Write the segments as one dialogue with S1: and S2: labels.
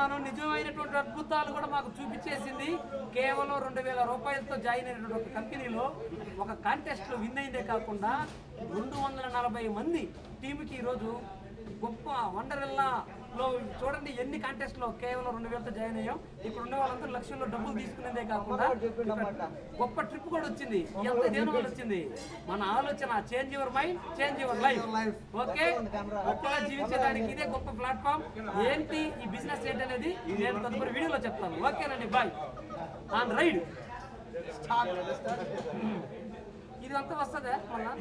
S1: చెప్తున్నాను, నిజమైనటువంటి అద్భుతాలు కూడా మాకు చూపించేసింది. కేవలం 2000 రూపాయలతో జాయిన్ అయినటువంటి ఒక కంపెనీలో ఒక కాంటెస్ట్లో విన్ అయిందే కాకుండా 240 మంది టీంకి ఈరోజు గొప్ప వండర్లాలో చూడండి ఎన్ని కాంటెస్ట్లో కేవలం 2000తో జాయిన్ అయ్యాం. ఇక్కడ ఉండే వాళ్ళందరూ లక్షల్లో డబ్బులు తీసుకునేదే కాకుండా గొప్ప ట్రిప్ కూడా వచ్చింది. ఎంత దేని వల్ల వచ్చింది? మన ఆలోచన. Change your mind, change your life. Okay, గొప్పగా జీవించడానికి ఇదే గొప్ప ప్లాట్ఫామ్. ఏంటి ఈ బిజినెస్ ఏంటి అనేది నేను తదుపరి వీడియోలో చెప్తాను. ఓకేనండి, బాయ్. ఆన్ రైడ్ ఇది అంతా వస్తుందా మళ్ళా?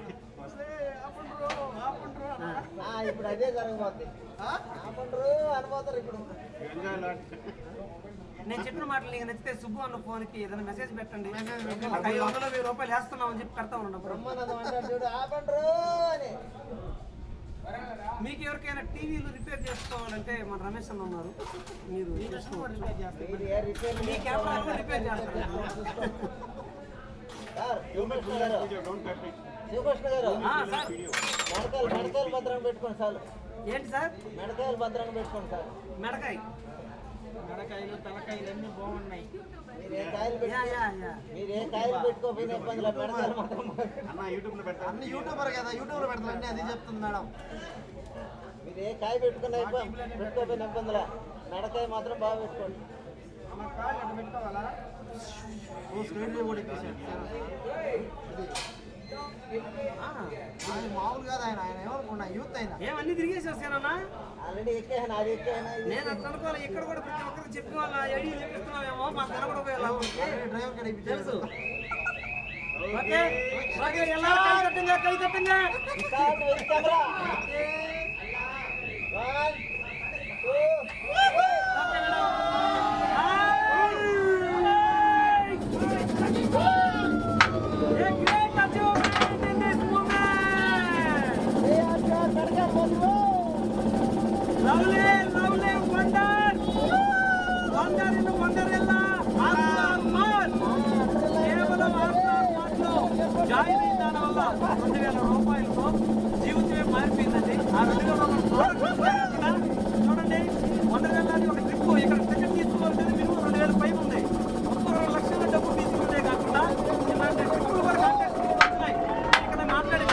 S2: ఇప్పుడు అదే జరగబోతుంది. ఇప్పుడు
S1: నేను చెప్పిన మాటలు నీకు నచ్చితే సుబ్బు అన్న ఫోన్కి ఏదైనా మెసేజ్ పెట్టండి. 500,000 రూపాయలు వేస్తున్నామని చెప్పి పెడతా ఉన్నప్పుడు మీకు ఎవరికైనా టీవీలు రిపేర్ చేసుకోవాలంటే మన రమేష్ అన్న ఉన్నారు, మీరు మీ కెమెరా రిపేర్ చేస్తారు.
S2: శివకృష్ణ గారు మెడకాయలు భద్రంగా పెట్టుకోండి సార్.
S1: ఏంటి సార్?
S2: మెడకాయలు భద్రంగా పెట్టుకోండి సార్.
S1: మెడకాయలు తలకాయలు అన్నీ బాగున్నాయి.
S2: మీరు ఏ కాయలు పెట్టుకోపోయినా ఇబ్బంది లేదు. మెడకాయలు మాత్రం
S3: అన్ని యూట్యూబర్ కదా, యూట్యూబ్లో పెడతాను అది చెప్తుంది మేడం.
S2: మీరు ఏ కాయ పెట్టుకోపోయినా ఇబ్బందిలా, మెడకాయ మాత్రం బాగా పెట్టుకోండి.
S3: మామూలు కాదు ఆయన, ఆయన ఏమనుకున్నా యూత్ అయినా
S1: ఏమన్నీ తిరిగేసి వస్తానన్నా.
S2: ఆల్రెడీ ఎక్కేసాను, అది ఎక్కేనా.
S1: నేను అట్లా అనుకోవాలి. ఇక్కడ కూడా ప్రతి ఒక్కరికి చెప్పి వాళ్ళ ఐడియా చూపిస్తున్నామేమో మాకు కనబడపోయేలా
S3: డ్రైవర్ కడ
S1: తెలుసు. ఓకే ఓకే, ఎలా కై తట్టంగా
S2: ఓకే
S1: జాయిన్ అయిన దానివల్ల 2000 రూపాయలతో జీవితమే మారిపోయిందండి. ఆ 2000 రూపాయలు చూడండి, 100,000 ఒక ట్రిప్. ఇక్కడ టికెట్ తీసుకోవాల్సింది మినిమం 2,000 పైన ఉంది. 32 లక్షల డబ్బు తీసుకుంటే కాకుండా ఇలాంటి ట్రిప్పులు కూడా కాంటాక్ట్ వస్తున్నాయి. ఇక్కడ మాట్లాడే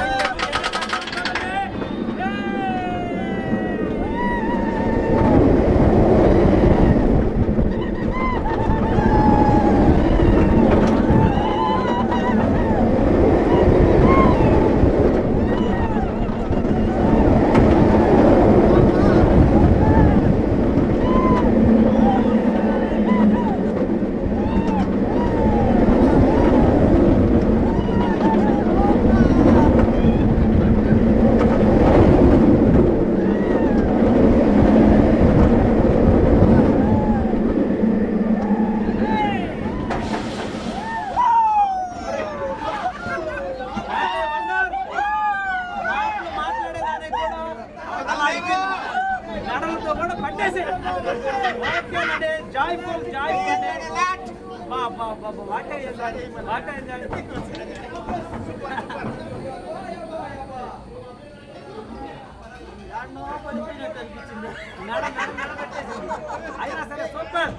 S1: నడలతో కూడా పట్టేసి ఓకేనండి. జాయ్ఫుల్ జాయ్ఫుల్ వాటర్ పడిపోయినట్టు అనిపించింది. నడ పెట్టేసింది. అయినా సరే సూపర్.